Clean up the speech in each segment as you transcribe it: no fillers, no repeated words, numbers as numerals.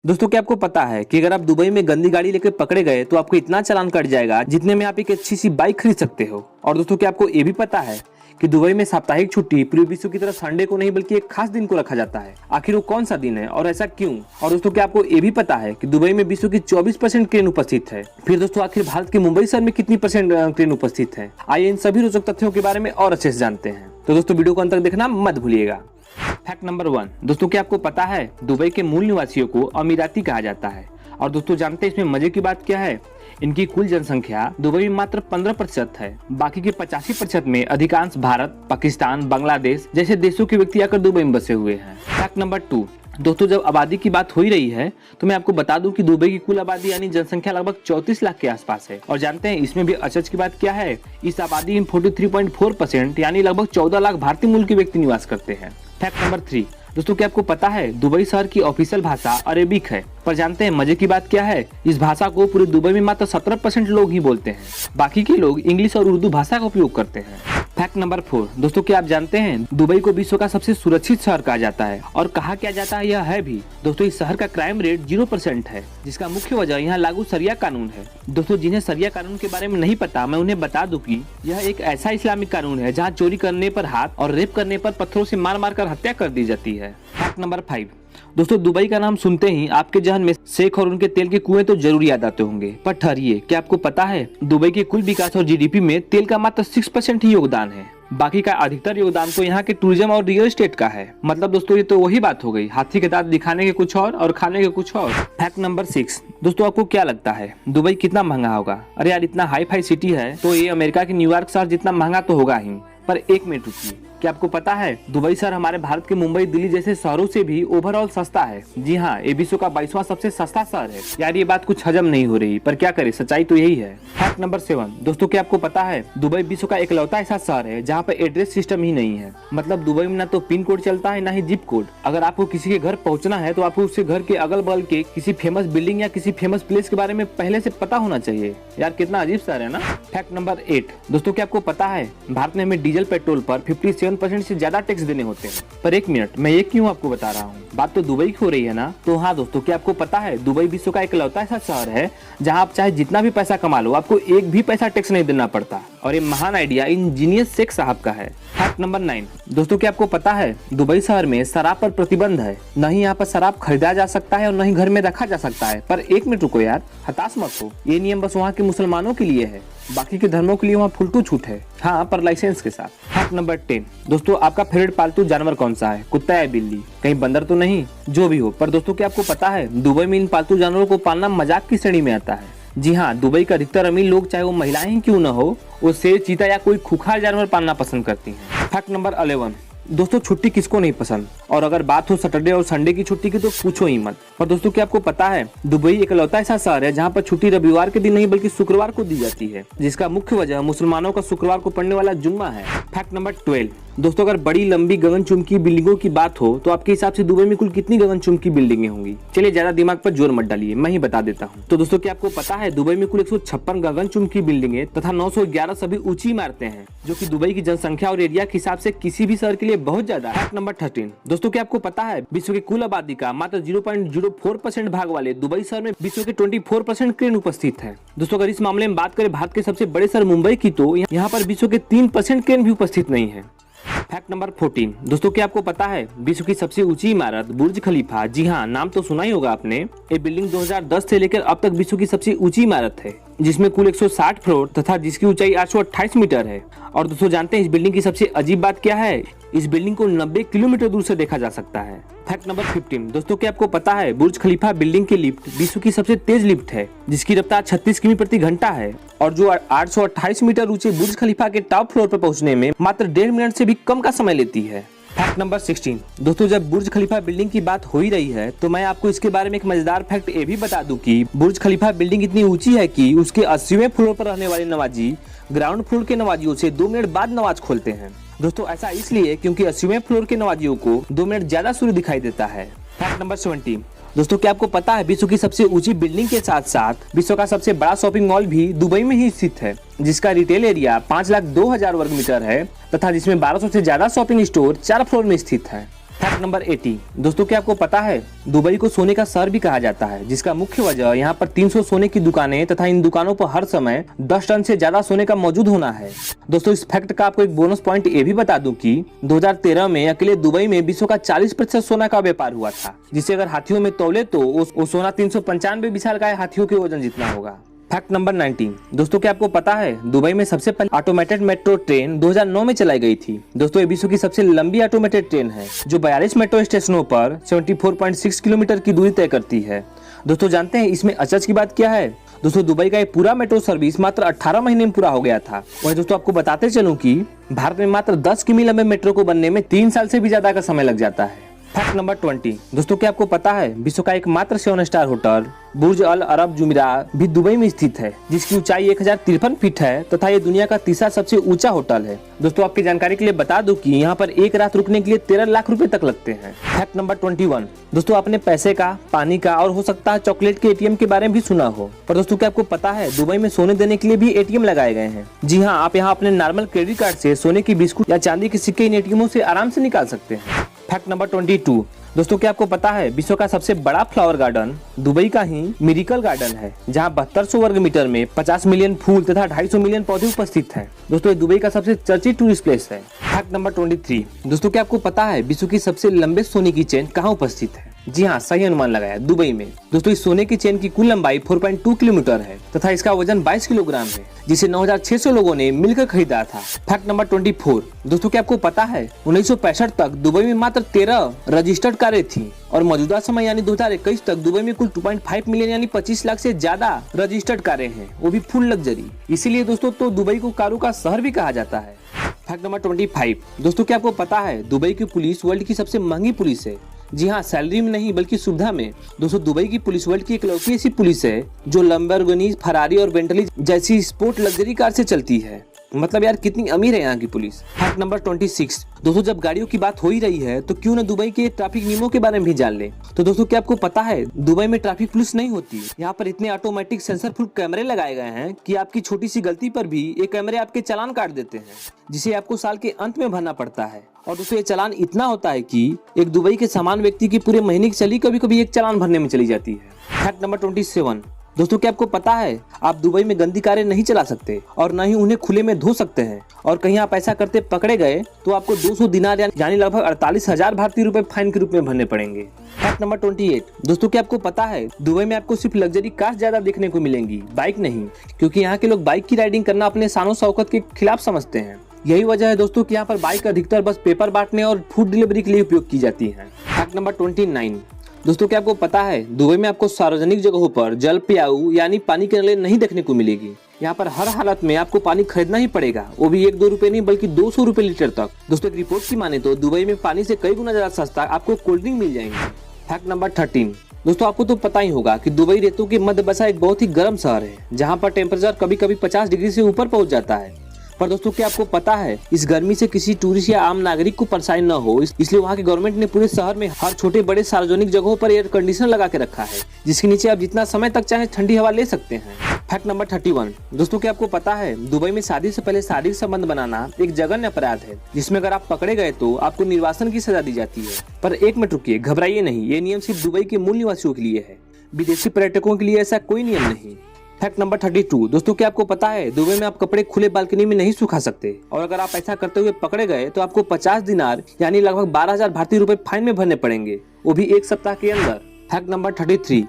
दोस्तों क्या आपको पता है कि अगर आप दुबई में गंदी गाड़ी लेकर पकड़े गए तो आपको इतना चालान कट जाएगा जितने में आप एक अच्छी सी बाइक खरीद सकते हो। और दोस्तों क्या आपको ये भी पता है कि दुबई में साप्ताहिक छुट्टी पूरे विश्व की तरह संडे को नहीं बल्कि एक खास दिन को रखा जाता है। आखिर वो कौन सा दिन है और ऐसा क्यों? और दोस्तों क्या आपको ये भी पता है कि दुबई में विश्व की 24% ट्रेन उपस्थित है। फिर दोस्तों आखिर भारत के मुंबई शहर में कितनी परसेंट ट्रेन उपस्थित है? आइए इन सभी रोचक तथ्यों के बारे में और अच्छे से जानते हैं। तो दोस्तों वीडियो को अंत तक देखना मत भूलिएगा। फैक्ट नंबर 1, दोस्तों क्या आपको पता है दुबई के मूल निवासियों को अमीराती कहा जाता है। और दोस्तों जानते हैं इसमें मजे की बात क्या है? इनकी कुल जनसंख्या दुबई में मात्र 15% है। बाकी के 85% में अधिकांश भारत, पाकिस्तान, बांग्लादेश जैसे देशों के व्यक्ति आकर दुबई में बसे हुए हैं। फैक्ट नंबर 2, दोस्तों जब आबादी की बात हो ही रही है तो मैं आपको बता दूं कि दुबई की कुल आबादी यानी जनसंख्या लगभग 34 लाख के आसपास है। और जानते हैं इसमें भी अचरज की बात क्या है? इस आबादी में 43.4% यानी लगभग 14 लाख भारतीय मूल के व्यक्ति निवास करते हैं। फैक्ट नंबर 3, दोस्तों क्या आपको पता है दुबई शहर की ऑफिशियल भाषा अरेबिक है। पर जानते हैं मजे की बात क्या है? इस भाषा को पूरे दुबई में मात्र 17% लोग ही बोलते हैं। बाकी के लोग इंग्लिश और उर्दू भाषा का उपयोग करते हैं। फैक्ट नंबर 4, दोस्तों क्या आप जानते हैं दुबई को विश्व का सबसे सुरक्षित शहर कहा जाता है। और कहा क्या जाता है यह है भी। दोस्तों इस शहर का क्राइम रेट 0% है, जिसका मुख्य वजह यहाँ लागू शरिया कानून है। दोस्तों जिन्हें शरिया कानून के बारे में नहीं पता, मैं उन्हें बता दूं कि यह एक ऐसा इस्लामिक कानून है जहाँ चोरी करने पर हाथ और रेप करने पर पत्थरों से मार मार कर हत्या कर दी जाती है। फैक्ट नंबर 5, दोस्तों दुबई का नाम सुनते ही आपके जहन में शेख और उनके तेल के कुएं तो जरूर याद आते होंगे। पर ठहरिए, क्या आपको पता है दुबई के कुल विकास और जीडीपी में तेल का मात्र 6% ही योगदान है। बाकी का अधिकतर योगदान तो यहाँ के टूरिज्म और रियल एस्टेट का है। मतलब दोस्तों ये तो वही बात हो गई, हाथी के दांत दिखाने के कुछ और खाने के कुछ और। फैक्ट नंबर 6, दोस्तों आपको क्या लगता है दुबई कितना महंगा होगा? अरे यार इतना हाई फाई सिटी है तो ये अमेरिका के न्यूयॉर्क शहर जितना महंगा तो होगा ही। पर एक मिनट रुकिए, क्या आपको पता है दुबई शहर हमारे भारत के मुंबई, दिल्ली जैसे शहरों से भी ओवरऑल सस्ता है। जी हाँ, ये विश्व का 22वां सबसे सस्ता शहर है। यार ये बात कुछ हजम नहीं हो रही, पर क्या करें, सच्चाई तो यही है। फैक्ट नंबर 7, दोस्तों क्या आपको पता है दुबई विश्व का इकलौता ऐसा शहर है जहाँ पे एड्रेस सिस्टम ही नहीं है। मतलब दुबई में ना तो पिन कोड चलता है ना ही जिप कोड। अगर आपको किसी के घर पहुँचना है तो आपको उसके घर के अगल बगल के किसी फेमस बिल्डिंग या किसी फेमस प्लेस के बारे में पहले से पता होना चाहिए। यार कितना अजीब शहर है ना। फैक्ट नंबर 8, दोस्तों क्या आपको पता है भारत में हमें डीजल पेट्रोल पर 57% से ज्यादा टैक्स देने होते हैं। पर एक मिनट, मैं ये क्यों आपको बता रहा हूँ? बात तो दुबई की हो रही है ना। तो हाँ दोस्तों, क्या आपको पता है दुबई विश्व का इकलौता ऐसा शहर है जहाँ आप चाहे जितना भी पैसा कमा लो आपको एक भी पैसा टैक्स नहीं देना पड़ता। और ये महान आइडिया इंजीनियर शेख साहब का है। फैक्ट नंबर 9, दोस्तों क्या आपको पता है दुबई शहर में शराब पर प्रतिबंध है। न ही यहाँ पर शराब खरीदा जा सकता है और न ही घर में रखा जा सकता है। पर एक मिनट रुको यार, हताश मत हो, ये नियम बस वहाँ के मुसलमानों के लिए है। बाकी के धर्मों के लिए वहाँ फुलटू छूट है। हाँ, पर लाइसेंस के साथ। फैक्ट नंबर 10, दोस्तों आपका फेवरेट पालतू जानवर कौन सा है? कुत्ता या बिल्ली? कहीं बंदर तो नहीं? जो भी हो, पर दोस्तों क्या आपको पता है दुबई में इन पालतू जानवरों को पालना मजाक की श्रेणी में आता है। जी हाँ, दुबई का अधिकतर अमीर लोग चाहे वो महिलाएं ही क्यों न हो, वो शेर, चीता या कोई खूंखार जानवर पालना पसंद करती हैं। फैक्ट नंबर 11, दोस्तों छुट्टी किसको नहीं पसंद? और अगर बात हो सैटरडे और संडे की छुट्टी की तो पूछो ही मत। पर दोस्तों क्या आपको पता है दुबई इकलौता ऐसा शहर है जहाँ पर छुट्टी रविवार के दिन नहीं बल्कि शुक्रवार को दी जाती है, जिसका मुख्य वजह मुसलमानों का शुक्रवार को पड़ने वाला जुम्मा है। फैक्ट नंबर 12, दोस्तों अगर बड़ी लंबी गगनचुंबी बिल्डिंगों की बात हो तो आपके हिसाब से दुबई में कुल कितनी गगनचुंबी बिल्डिंगें होंगी? चलिए ज्यादा दिमाग पर जोर मत डालिए, मैं ही बता देता हूँ। तो दोस्तों क्या आपको पता है दुबई में कुल 156 गगनचुंबी बिल्डिंगें तथा 911 सभी ऊंची इमारतें हैं, जो कि दुबई की जनसंख्या और एरिया के हिसाब से किसी भी शहर के लिए बहुत ज्यादा है। नंबर 13, दोस्तों क्या आपको पता है विश्व की कुल आबादी का मात्र 0.04% भाग वाले दुबई शहर में विश्व के 24% क्रेन उपस्थित है। दोस्तों अगर इस मामले में बात करें भारत के सबसे बड़े शहर मुंबई की तो यहाँ पर विश्व के 3% क्रेन भी उपस्थित नहीं है। फैक्ट नंबर 14, दोस्तों क्या आपको पता है विश्व की सबसे ऊंची इमारत बुर्ज खलीफा? जी हाँ, नाम तो सुना ही होगा आपने। ये बिल्डिंग 2010 से लेकर अब तक विश्व की सबसे ऊंची इमारत है, जिसमें कुल 160 फ्लोर तथा जिसकी ऊंचाई 828 मीटर है। और दोस्तों जानते हैं इस बिल्डिंग की सबसे अजीब बात क्या है? इस बिल्डिंग को 90 किलोमीटर दूर से देखा जा सकता है। फैक्ट नंबर 15, दोस्तों क्या आपको पता है बुर्ज खलीफा बिल्डिंग की लिफ्ट विश्व की सबसे तेज लिफ्ट है, जिसकी रफ्तार 36 किमी प्रति घंटा है और जो 828 मीटर ऊंचे बुर्ज खलीफा के टॉप फ्लोर पर पहुंचने में मात्र 1.5 मिनट से भी कम का समय लेती है। फैक्ट नंबर 16, दोस्तों जब बुर्ज खलीफा बिल्डिंग की बात हो ही रही है तो मैं आपको इसके बारे में एक मजेदार फैक्ट ये भी बता दूं कि बुर्ज खलीफा बिल्डिंग इतनी ऊंची है कि उसके 80वें फ्लोर पर रहने वाले नवाजी ग्राउंड फ्लोर के नवाजियों से 2 मिनट बाद नमाज खोलते हैं। दोस्तों ऐसा इसलिए क्योंकि 80वें फ्लोर के नवाजियों को 2 मिनट ज्यादा सूर्य दिखाई देता है। फैक्ट नंबर 20, दोस्तों क्या आपको पता है विश्व की सबसे ऊंची बिल्डिंग के साथ साथ विश्व का सबसे बड़ा शॉपिंग मॉल भी दुबई में ही स्थित है, जिसका रिटेल एरिया 5,02,000 वर्ग मीटर है तथा जिसमें 1200 से ज्यादा शॉपिंग स्टोर 4 फ्लोर में स्थित है। Fact number 80। दोस्तों क्या आपको पता है दुबई को सोने का शहर भी कहा जाता है, जिसका मुख्य वजह यहाँ पर 300 सोने की दुकानें तथा इन दुकानों पर हर समय 10 टन से ज्यादा सोने का मौजूद होना है। दोस्तों इस फैक्ट का आपको एक बोनस पॉइंट ये भी बता दूं कि 2013 में अकेले दुबई में विश्व का 40% सोना का व्यापार हुआ था, जिसे अगर हाथियों में तौले तो वो सोना 395 विशालकाय हाथियों के वजन जितना होगा। Fact number 19। दोस्तों क्या आपको पता है दुबई में सबसे पहले ऑटोमेटेड मेट्रो ट्रेन 2009 में चलाई गई थी। दोस्तों ये विश्व की सबसे लंबी ऑटोमेटेड ट्रेन है, जो 42 मेट्रो स्टेशनों पर 74.6 किलोमीटर की दूरी तय करती है। दोस्तों जानते हैं इसमें अचरज की बात क्या है? दोस्तों दुबई का ये पूरा मेट्रो सर्विस मात्र 18 महीने में पूरा हो गया था। और दोस्तों आपको बताते चलूं कि भारत में मात्र 10 किमी लंबे मेट्रो को बनने में 3 साल से भी ज्यादा का समय लग जाता है। Fact number 20। दोस्तों क्या आपको पता है विश्व का एकमात्र 7 स्टार होटल बुर्ज अल अरब जुमेरा भी दुबई में स्थित है, जिसकी ऊंचाई 1053 फीट है तथा ये दुनिया का तीसरा सबसे ऊंचा होटल है। दोस्तों आपकी जानकारी के लिए बता दूं कि यहाँ पर एक रात रुकने के लिए 13 लाख रुपए तक लगते हैं। Fact number 21। दोस्तों आपने पैसे का, पानी का और हो सकता है चॉकलेट के एटीएम के बारे में भी सुना हो, पर दोस्तों क्या आपको पता है दुबई में सोने देने के लिए भी एटीएम लगाए गए हैं। जी हाँ, आप यहाँ अपने नॉर्मल क्रेडिट कार्ड से सोने की बिस्कुट या चांदी के सिक्के इन एटीएमों से आराम से निकाल सकते हैं। Fact number 22। दोस्तों क्या आपको पता है विश्व का सबसे बड़ा फ्लावर गार्डन दुबई का ही मिरेकल गार्डन है, जहां 7200 वर्ग मीटर में 50 मिलियन फूल तथा 250 मिलियन पौधे उपस्थित हैं। दोस्तों ये दुबई का सबसे चर्चित टूरिस्ट प्लेस है। Fact number 23। दोस्तों क्या आपको पता है विश्व की सबसे लंबे सोने की चेन कहाँ उपस्थित है? जी हाँ, सही अनुमान लगाया, दुबई में। दोस्तों इस सोने की चेन की कुल लंबाई 4.2 किलोमीटर है तथा इसका वजन 22 किलोग्राम है, जिसे 9600 लोगों ने मिलकर खरीदा था। Fact number 24। दोस्तों क्या आपको पता है 1965 तक दुबई में मात्र 13 रजिस्टर्ड कारें थी और मौजूदा समय यानी 2021 तक दुबई में कुल 2.5 मिलियन यानी 25 लाख से ज्यादा रजिस्टर्ड कारें हैं, वो भी फुल लग्जरी। इसीलिए दोस्तों तो दुबई को कारों का शहर भी कहा जाता है। Fact number 25। दोस्तों क्या आपको पता है दुबई की पुलिस वर्ल्ड की सबसे महंगी पुलिस है? जी हाँ, सैलरी में नहीं बल्कि सुविधा में। दोस्तों दुबई की पुलिस वर्ल्ड की इकलौती ऐसी पुलिस है जो लैम्बोर्गिनी, फरारी और बेंटली जैसी स्पोर्ट लग्जरी कार से चलती है। मतलब यार कितनी अमीर है यहाँ की पुलिस। Fact number 26। दोस्तों जब गाड़ियों की बात हो ही रही है तो क्यों न दुबई के ट्रैफिक नियमों के बारे में भी जान ले। तो दोस्तों क्या आपको पता है दुबई में ट्रैफिक पुलिस नहीं होती। यहाँ पर इतने ऑटोमेटिक सेंसरफुल कैमरे लगाए गए हैं कि आपकी छोटी सी गलती पर भी ये कैमरे आपके चालान काट देते हैं, जिसे आपको साल के अंत में भरना पड़ता है। और दोस्तों ये चालान इतना होता है कि एक दुबई के समान व्यक्ति की पूरे महीने की सैलरी कभी कभी एक चालान भरने में चली जाती है। Fact number 27। दोस्तों क्या आपको पता है आप दुबई में गंदी कारें नहीं चला सकते और न ही उन्हें खुले में धो सकते हैं, और कहीं आप ऐसा करते पकड़े गए तो आपको 200 दिनार यानी लगभग 48,000 भारतीय रुपए फाइन के रूप में भरने पड़ेंगे। Fact number 28। दोस्तों क्या आपको पता है दुबई में आपको सिर्फ लग्जरी कार ज्यादा देखने को मिलेंगी, बाइक नहीं, क्योंकि यहाँ के लोग बाइक की राइडिंग करना अपने शानो शौकत के खिलाफ समझते हैं। यही वजह है दोस्तों कि यहाँ पर बाइक अधिकतर बस पेपर बांटने और फूड डिलीवरी के लिए उपयोग की जाती है। Fact number 29। दोस्तों क्या आपको पता है दुबई में आपको सार्वजनिक जगहों पर जल पियाऊ यानी पानी के नल नहीं देखने को मिलेगी। यहाँ पर हर हालत में आपको पानी खरीदना ही पड़ेगा, वो भी 1-2 रुपए नहीं बल्कि 200 रुपए लीटर तक। दोस्तों एक रिपोर्ट की माने तो दुबई में पानी से कई गुना ज्यादा सस्ता आपको कोल्ड ड्रिंक मिल जाएंगे। Fact number 13। दोस्तों आपको तो पता ही होगा कि दुबई रेतों के मध्य बसा एक बहुत ही गर्म शहर है, जहाँ पर टेम्परेचर कभी कभी 50 डिग्री से ऊपर पहुंच जाता है। पर दोस्तों क्या आपको पता है इस गर्मी से किसी टूरिस्ट या आम नागरिक को परेशानी न हो, इसलिए वहाँ की गवर्नमेंट ने पूरे शहर में हर छोटे बड़े सार्वजनिक जगहों पर एयर कंडीशनर लगा के रखा है, जिसके नीचे आप जितना समय तक चाहे ठंडी हवा ले सकते हैं। Fact number 31। दोस्तों क्या आपको पता है दुबई में शादी से पहले शारीरिक संबंध बनाना एक जघन्य अपराध है, जिसमें अगर आप पकड़े गए तो आपको निर्वासन की सजा दी जाती है। पर एक मिनट रुकिए, घबराइए नहीं, ये नियम सिर्फ दुबई के मूल निवासियों के लिए है, विदेशी पर्यटकों के लिए ऐसा कोई नियम नहीं। Fact number 32। दोस्तों क्या आपको पता है दुबई में आप कपड़े खुले बालकनी में नहीं सुखा सकते, और अगर आप ऐसा करते हुए पकड़े गए तो आपको 50 दिनार यानी लगभग 12,000 भारतीय रुपए फाइन में भरने पड़ेंगे, वो भी एक सप्ताह के अंदर। Fact number 33।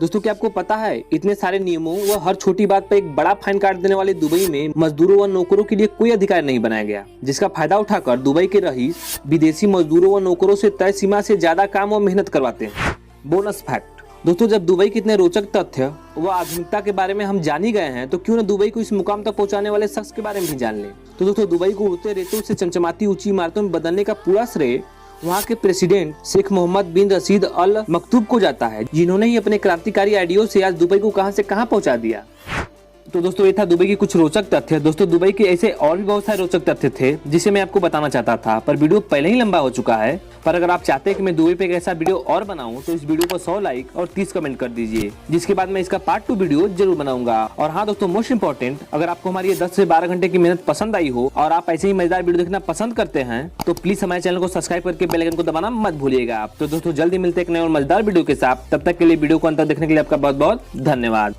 दोस्तों क्या आपको पता है इतने सारे नियमों व हर छोटी बात पर एक बड़ा फाइन काट देने वाले दुबई में मजदूरों व नौकरों के लिए कोई अधिकार नहीं बनाया गया, जिसका फायदा उठाकर दुबई के रईस विदेशी मजदूरों व नौकरों से तय सीमा से ज्यादा काम व मेहनत करवाते हैं। Bonus fact. दोस्तों जब दुबई के इतने रोचक तथ्य व आधुनिकता के बारे में हम जान ही गए हैं तो क्यों न दुबई को इस मुकाम तक पहुंचाने वाले शख्स के बारे में भी जान लें। तो दोस्तों दुबई को उड़ते रेतों से चमचमाती ऊंची इमारतों में बदलने का पूरा श्रेय वहाँ के प्रेसिडेंट शेख मोहम्मद बिन रशीद अल मकतूब को जाता है, जिन्होंने ही अपने क्रांतिकारी आइडियो से आज दुबई को कहां से कहां पहुंचा दिया। तो दोस्तों ये था दुबई की कुछ रोचक तथ्य। दोस्तों दुबई के ऐसे और भी बहुत सारे रोचक तथ्य थे जिसे मैं आपको बताना चाहता था, पर वीडियो पहले ही लंबा हो चुका है। पर अगर आप चाहते हैं कि मैं दुबई पे एक ऐसा वीडियो और बनाऊं तो इस वीडियो को 100 लाइक और 30 कमेंट कर दीजिए, जिसके बाद मैं इसका पार्ट 2 वीडियो जरूर बनाऊंगा। और हाँ दोस्तों, मोस्ट इंपॉर्टेंट, अगर आपको हमारी ये 10 से 12 घंटे की मेहनत पसंद आई हो और आप ऐसे ही मजेदार वीडियो देखना पसंद करते हैं तो प्लीज हमारे चैनल को सब्सक्राइब करके बेल आइकन को दबाना मत भूलिएगा आप। तो दोस्तों जल्दी मिलते हैं एक नए और मजेदार वीडियो के साथ। तब तक के लिए वीडियो को अंत तक देखने के लिए आपका बहुत बहुत धन्यवाद।